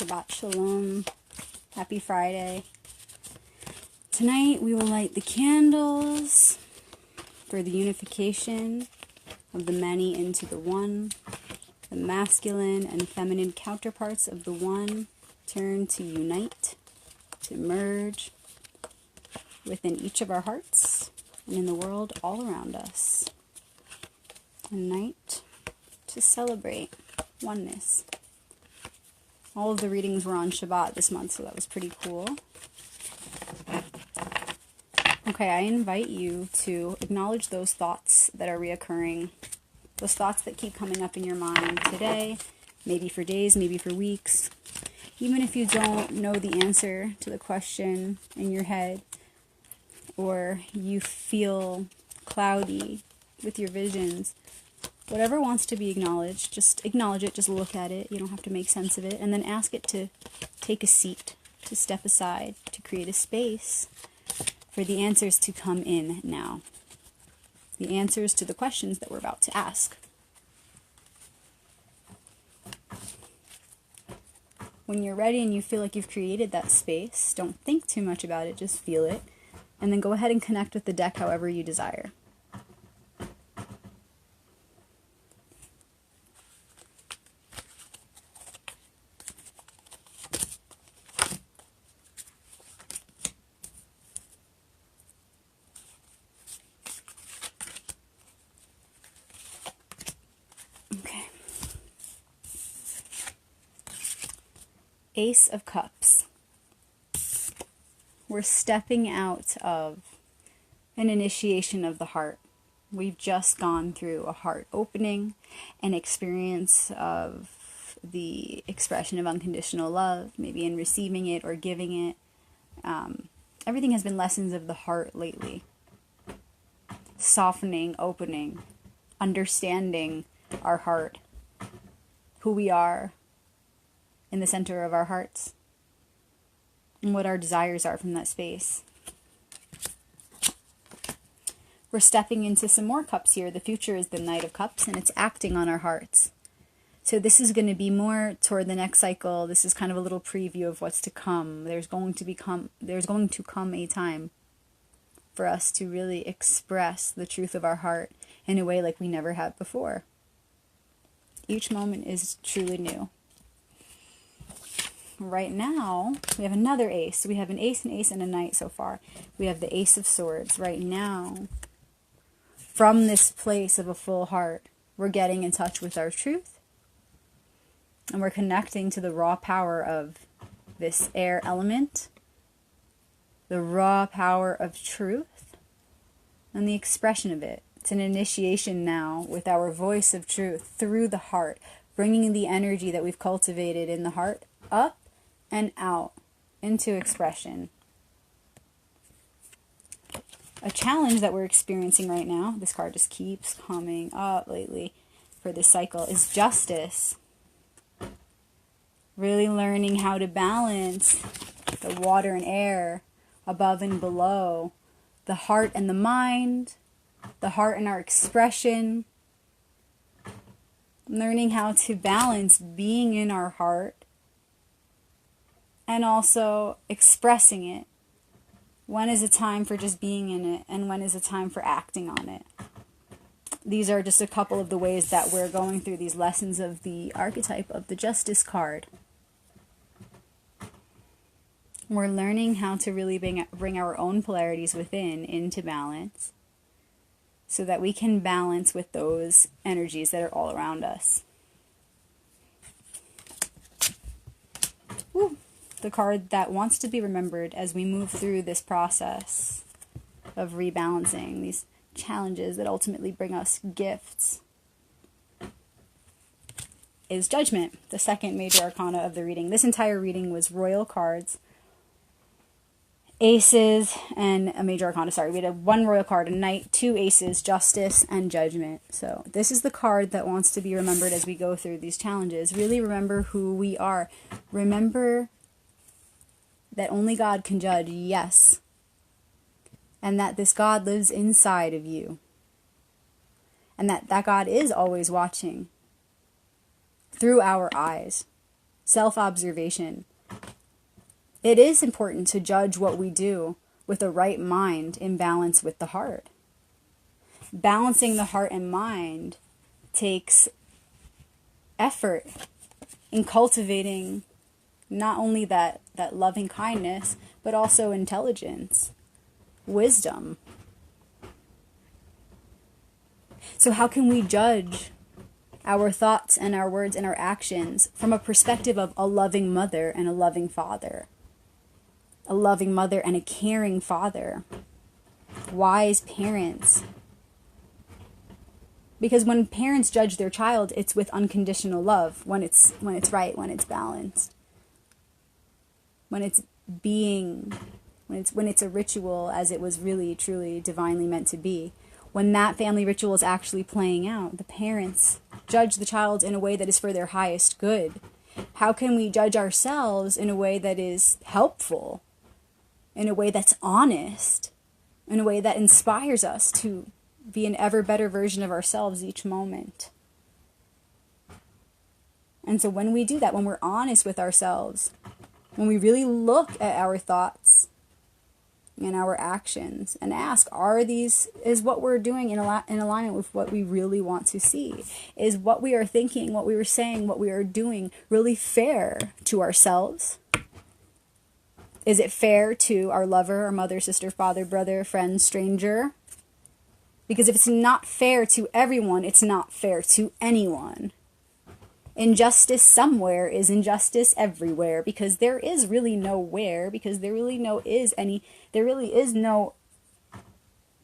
Shabbat Shalom. Happy Friday. Tonight we will light the candles for the unification of the many into the one. The masculine and feminine counterparts of the one turn to unite, to merge within each of our hearts and in the world all around us. A night to celebrate oneness. All of the readings were on Shabbat this month, so that was pretty cool. Okay, I invite you to acknowledge those thoughts that are reoccurring, those thoughts that keep coming up in your mind today, maybe for days, maybe for weeks. Even if you don't know the answer to the question in your head, or you feel cloudy with your visions, whatever wants to be acknowledged, just acknowledge it, just look at it. You don't have to make sense of it. And then ask it to take a seat, to step aside, to create a space for the answers to come in now. The answers to the questions that we're about to ask. When you're ready and you feel like you've created that space, don't think too much about it, just feel it. And then go ahead and connect with the deck however you desire. Okay. Ace of Cups. We're stepping out of an initiation of the heart. We've just gone through a heart opening, an experience of the expression of unconditional love, maybe in receiving it or giving it. Everything has been lessons of the heart lately. Softening, opening, understanding our heart, who we are in the center of our hearts, and what our desires are from that space. We're stepping into some more cups here. The future is the Knight of Cups, and it's acting on our hearts. So this is going to be more toward the next cycle. This is kind of a little preview of what's to come. There's going to come a time for us to really express the truth of our heart in a way like we never have before. Each moment is truly new. Right now, we have another ace. We have an ace, and a knight so far. We have the Ace of Swords. Right now, from this place of a full heart, we're getting in touch with our truth. And we're connecting to the raw power of this air element. The raw power of truth. And the expression of it. It's an initiation now with our voice of truth through the heart. Bringing the energy that we've cultivated in the heart up and out into expression. A challenge that we're experiencing right now, this card just keeps coming up lately for this cycle, is justice. Really learning how to balance the water and air, above and below, the heart and the mind, the heart and our expression. Learning how to balance being in our heart and also expressing it. When is a time for just being in it, and when is a time for acting on it? These are just a couple of the ways that we're going through these lessons of the archetype of the Justice card. We're learning how to really bring our own polarities within into balance so that we can balance with those energies that are all around us. Woo. The card that wants to be remembered as we move through this process of rebalancing, these challenges that ultimately bring us gifts, is Judgment, the second major arcana of the reading. This entire reading was royal cards, aces, and a major arcana. Sorry, we had one royal card, a knight, two aces, justice, and judgment. So this is the card that wants to be remembered as we go through these challenges. Really remember who we are. Remember that only God can judge, yes. And that this God lives inside of you. And that God is always watching through our eyes. self-observation. It is important to judge what we do with a right mind in balance with the heart. Balancing the heart and mind takes effort in cultivating not only that loving kindness, but also intelligence, wisdom. So how can we judge our thoughts and our words and our actions from a perspective of a loving mother and a loving father? A loving mother and a caring father. Wise parents. Because when parents judge their child, it's with unconditional love, when it's right, when it's balanced. When it's when it's a ritual as it was really, truly, divinely meant to be. When that family ritual is actually playing out, the parents judge the child in a way that is for their highest good. How can we judge ourselves in a way that is helpful, in a way that's honest, in a way that inspires us to be an ever better version of ourselves each moment? And so when we do that, when we're honest with ourselves, when we really look at our thoughts and our actions and ask, is what we're doing in alignment with what we really want to see? Is what we are thinking, what we are saying, what we are doing really fair to ourselves? Is it fair to our lover, our mother, sister, father, brother, friend, stranger? Because if it's not fair to everyone, it's not fair to anyone. Injustice somewhere is injustice everywhere, because there is really nowhere, because there really is no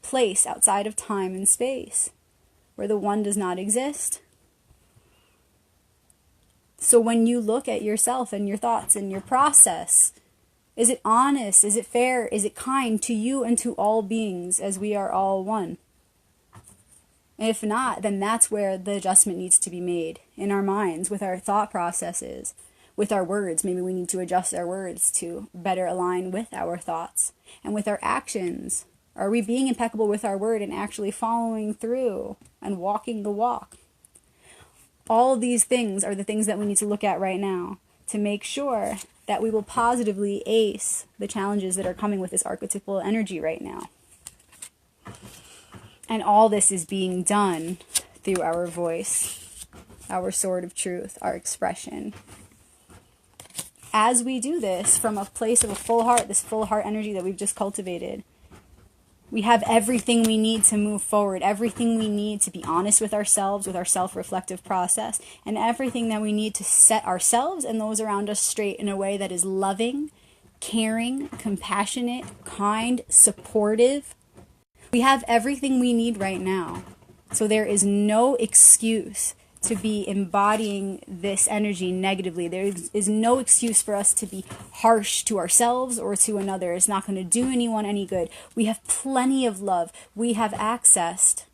place outside of time and space where the one does not exist. So when you look at yourself and your thoughts and your process, is it honest? Is it fair? Is it kind to you and to all beings, as we are all one? If not, then that's where the adjustment needs to be made in our minds, with our thought processes, with our words. Maybe we need to adjust our words to better align with our thoughts. And with our actions, are we being impeccable with our word and actually following through and walking the walk? All these things are the things that we need to look at right now to make sure that we will positively ace the challenges that are coming with this archetypal energy right now. And all this is being done through our voice, our sword of truth, our expression. As we do this from a place of a full heart, this full heart energy that we've just cultivated, we have everything we need to move forward, everything we need to be honest with ourselves, with our self-reflective process, and everything that we need to set ourselves and those around us straight in a way that is loving, caring, compassionate, kind, supportive. We have everything we need right now. So there is no excuse to be embodying this energy negatively. There is no excuse for us to be harsh to ourselves or to another. It's not going to do anyone any good. We have plenty of love. We have accessed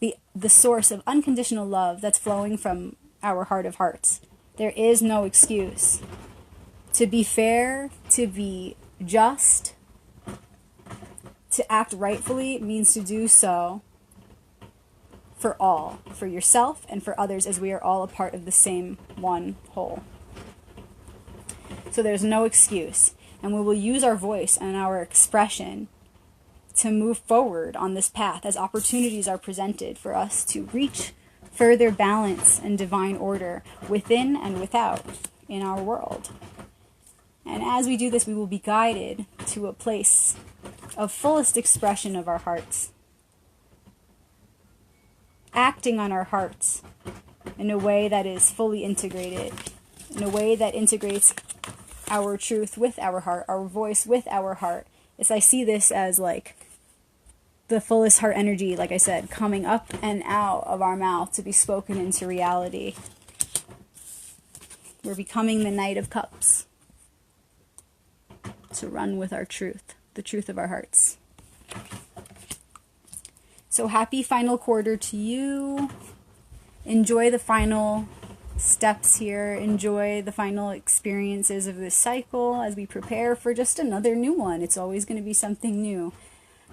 the source of unconditional love that's flowing from our heart of hearts. There is no excuse. To be fair, to be just, to act rightfully means to do so for all, for yourself and for others, as we are all a part of the same one whole. So there's no excuse, and we will use our voice and our expression to move forward on this path as opportunities are presented for us to reach further balance and divine order within and without in our world. And as we do this, we will be guided to a place of fullest expression of our hearts, acting on our hearts in a way that is fully integrated, in a way that integrates our truth with our heart, our voice with our heart. I see this as like the fullest heart energy, like I said, coming up and out of our mouth to be spoken into reality. We're becoming the Knight of Cups to run with our truth, the truth of our hearts. So happy final quarter to you. Enjoy the final steps here. Enjoy the final experiences of this cycle as we prepare for just another new one. It's always going to be something new.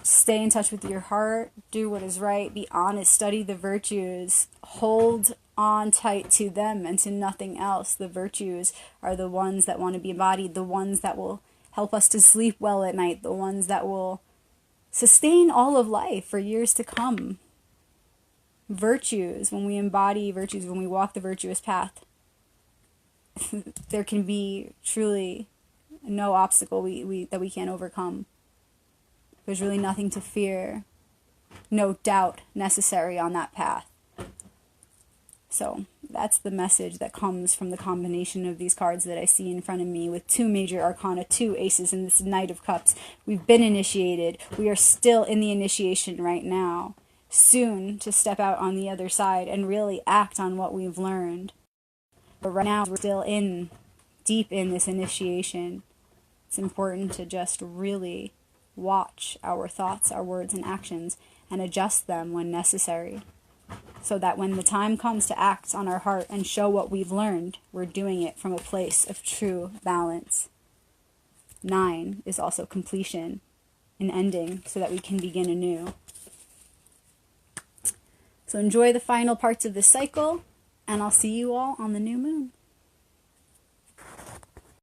Stay in touch with your heart. Do what is right. Be honest. Study the virtues. Hold on tight to them and to nothing else. The virtues are the ones that want to be embodied, the ones that will help us to sleep well at night, the ones that will sustain all of life for years to come. Virtues, when we embody virtues, when we walk the virtuous path, there can be truly no obstacle that we can't overcome. There's really nothing to fear, no doubt necessary on that path. So that's the message that comes from the combination of these cards that I see in front of me with 2 major arcana, 2 aces, and this Knight of Cups. We've been initiated. We are still in the initiation right now. Soon to step out on the other side and really act on what we've learned. But right now we're still deep in this initiation. It's important to just really watch our thoughts, our words, and actions and adjust them when necessary, so that when the time comes to act on our heart and show what we've learned, we're doing it from a place of true balance. 9 is also completion, an ending, so that we can begin anew. So enjoy the final parts of this cycle, and I'll see you all on the new moon.